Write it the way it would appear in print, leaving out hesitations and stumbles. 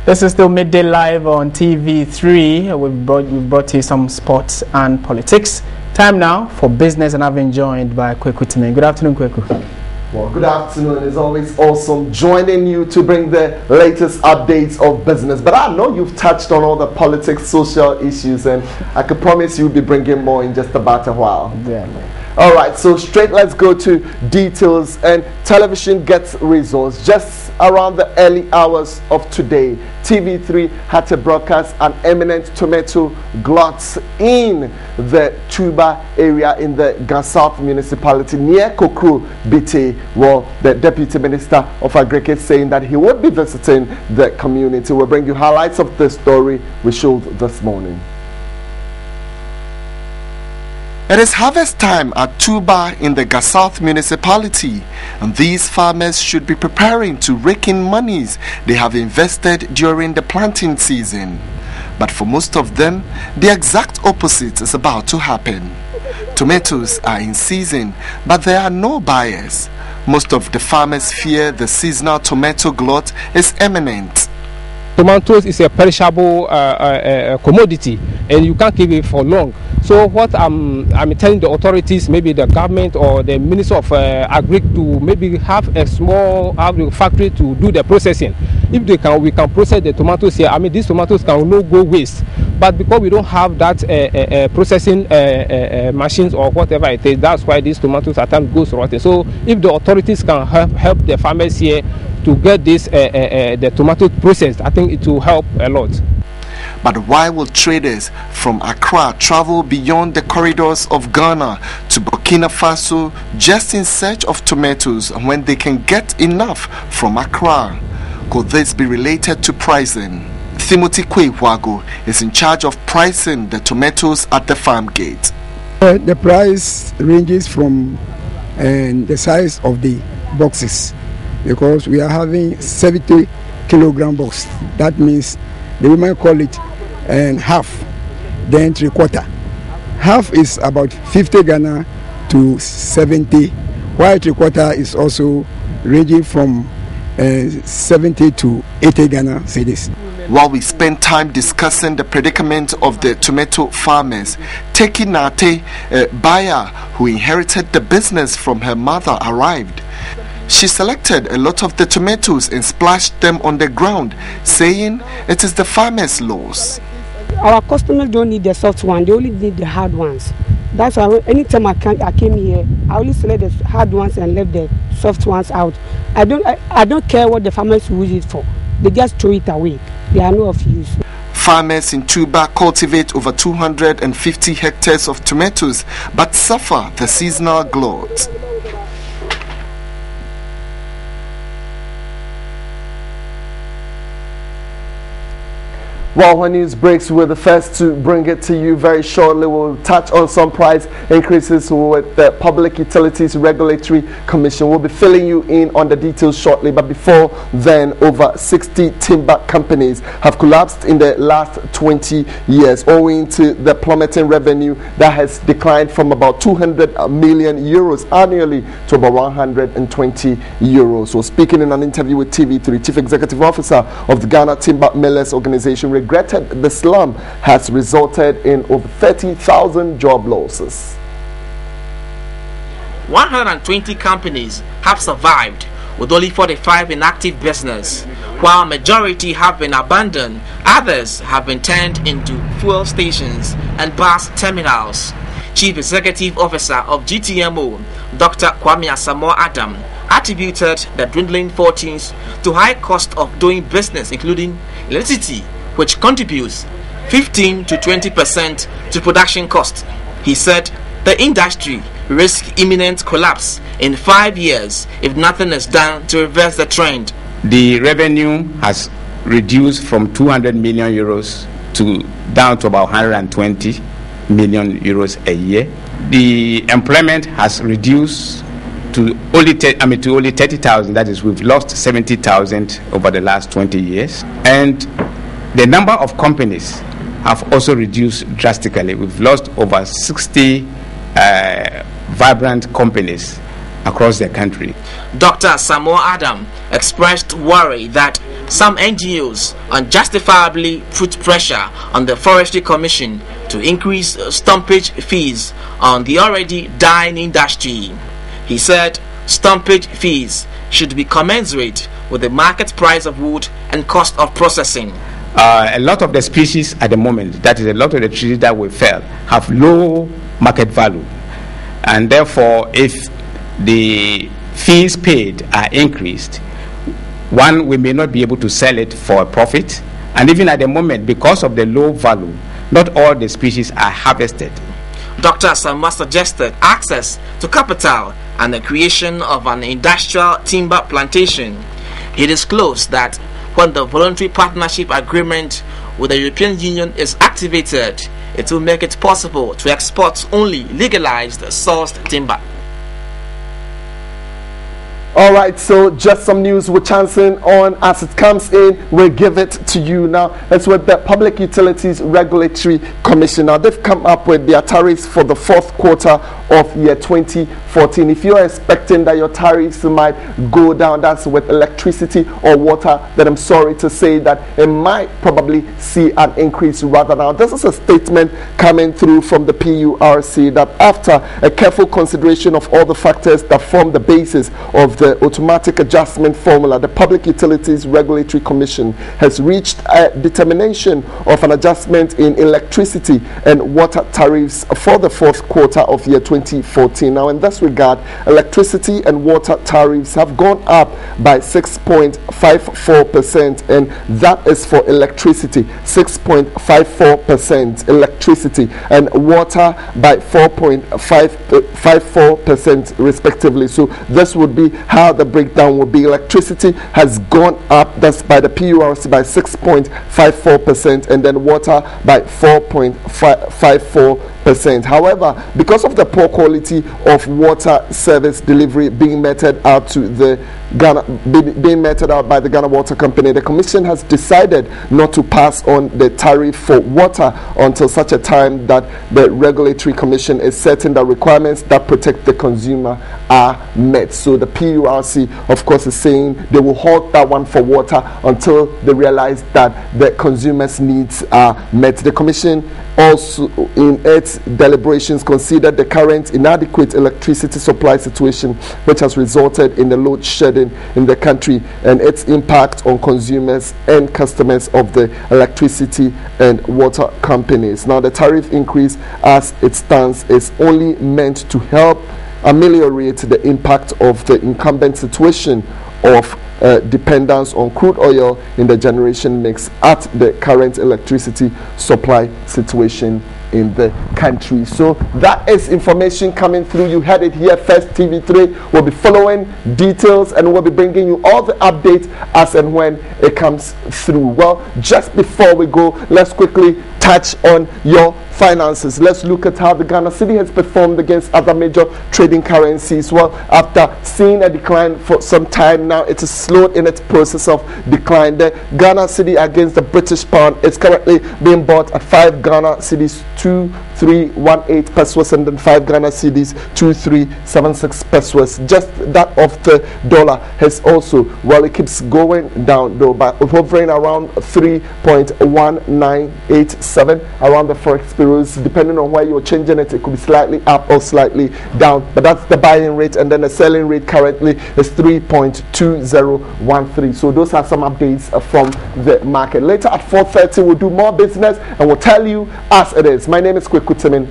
This is still Midday Live on TV3. We've brought you some sports and politics. Time now for business, and I've been joined by Kweku Timmy. Good afternoon, Kweku. Well, good afternoon. It's always awesome joining you to bring the latest updates of business. But I know you've touched on all the politics, social issues, and I can promise you'll be bringing more in just about a while. Yeah. All right, so straight let's go to details. And television gets results just around the early hours of today. TV3 had to broadcast an eminent tomato glut in the Tuba area in the South municipality near Kokru Bite. Well, the Deputy Minister of Agriculture saying that he would be visiting the community. We'll bring you highlights of the story we showed this morning. It is harvest time at Tuba in the South municipality, and these farmers should be preparing to rake in monies they have invested during the planting season. But for most of them, the exact opposite is about to happen. Tomatoes are in season, but there are no buyers. Most of the farmers fear the seasonal tomato glut is imminent. Tomatoes is a perishable commodity, and you can't keep it for long. So what I'm telling the authorities, maybe the government or the Minister of Agri, to maybe have a small factory to do the processing. If they can, we can process the tomatoes here. I mean, these tomatoes can no go waste. But because we don't have that processing machines or whatever it is, that's why these tomatoes at times goes rotten. So if the authorities can help the farmers here to get this the tomato processed, I think it will help a lot. But why will traders from Accra travel beyond the corridors of Ghana to Burkina Faso just in search of tomatoes when they can get enough from Accra? Could this be related to pricing? Timothy Kwewago is in charge of pricing the tomatoes at the farm gate. The price ranges from the size of the boxes, because we are having 70 kilogram box. That means the women call it half, then 3/4. Half is about 50 Ghana to 70, while 3/4 is also ranging from 70 to 80 Ghana cedis. While we spend time discussing the predicament of the tomato farmers, Teki Nate, a buyer who inherited the business from her mother, arrived. She selected a lot of the tomatoes and splashed them on the ground, saying it is the farmers' loss. Our customers don't need the soft one, they only need the hard ones. That's why anytime I came here, I only select the hard ones and left the soft ones out. I don't care what the farmers use it for. They just throw it away. They are no of use. Farmers in Tuba cultivate over 250 hectares of tomatoes but suffer the seasonal glut. Well, when news breaks, we're the first to bring it to you very shortly. We'll touch on some price increases with the Public Utilities Regulatory Commission. We'll be filling you in on the details shortly. But before then, over 60 timber companies have collapsed in the last 20 years owing to the plummeting revenue that has declined from about 200 million euros annually to about 120 euros. So speaking in an interview with TV3, Chief Executive Officer of the Ghana Timber Millers Organization regretted the slump has resulted in over 30,000 job losses. 120 companies have survived, with only 45 in active business. While majority have been abandoned, others have been turned into fuel stations and bus terminals. Chief Executive Officer of GTMO, Dr. Kwame Asamoah Adam, attributed the dwindling fortunes to high cost of doing business, including electricity, which contributes 15 to 20% to production cost. He said the industry risks imminent collapse in 5 years if nothing is done to reverse the trend. The revenue has reduced from 200 million euros to down to about 120 million euros a year. The employment has reduced to only 30,000. That is, we've lost 70,000 over the last 20 years, and the number of companies have also reduced drastically. We've lost over 60 vibrant companies across the country. Dr. Samuel Adam expressed worry that some NGOs unjustifiably put pressure on the Forestry Commission to increase stumpage fees on the already dying industry. He said stumpage fees should be commensurate with the market price of wood and cost of processing. A lot of the species at the moment, that is a lot of the trees that we fell, have low market value, and therefore if the fees paid are increased, one, we may not be able to sell it for a profit, and even at the moment, because of the low value, not all the species are harvested. Dr. Sama suggested access to capital and the creation of an industrial timber plantation. He disclosed that when the voluntary partnership agreement with the European Union is activated, it will make it possible to export only legalized sourced timber. All right, so just some news we're chancing on as it comes in. We'll give it to you now. It's with the Public Utilities Regulatory Commission. Now, they've come up with their tariffs for the fourth quarter of year 2014. If you're expecting that your tariffs might go down, that's with electricity or water, then I'm sorry to say that it might probably see an increase rather. Now, this is a statement coming through from the PURC that after a careful consideration of all the factors that form the basis of the automatic adjustment formula, the Public Utilities Regulatory Commission has reached a determination of an adjustment in electricity and water tariffs for the fourth quarter of year 2014. Now, in this regard, electricity and water tariffs have gone up by 6.54%, and that is for electricity, 6.54% electricity, and water by 4.54% respectively. So this would be how the breakdown will be. Electricity has gone up, that's by the PURC, by 6.54%, and then water by 4.54%. However, because of the poor quality of water service delivery being meted out to the being meted out by the Ghana Water Company, the Commission has decided not to pass on the tariff for water until such a time that the Regulatory Commission is certain that requirements that protect the consumer are met. So the PURC, of course, is saying they will halt that one for water until they realize that the consumers' needs are met. The Commission also, in its deliberations, considered the current inadequate electricity supply situation, which has resulted in the load shedding in the country and its impact on consumers and customers of the electricity and water companies. Now, the tariff increase as it stands is only meant to help ameliorate the impact of the incumbent situation of dependence on crude oil in the generation mix at the current electricity supply situation in the country. So that is information coming through. You heard it here first. TV3 will be following details and we'll be bringing you all the updates as and when it comes through. Well, just before we go, let's quickly touch on your finances. Let's look at how the Ghana cedi has performed against other major trading currencies. Well, after seeing a decline for some time now, it is slowed in its process of decline. The Ghana cedi against the British pound is currently being bought at 5 Ghana cedis 2318 pesos, and then 5 Ghana cedis 2376 pesos. Just that of the dollar has also, well, it keeps going down though, by hovering around 3.1987 around the forex bureaus. Depending on where you're changing it, it could be slightly up or slightly down, but that's the buying rate, and then the selling rate currently is 3.2013. So those are some updates from the market. Later at 4:30 we'll do more business and we'll tell you as it is. My name is Kwekutimin.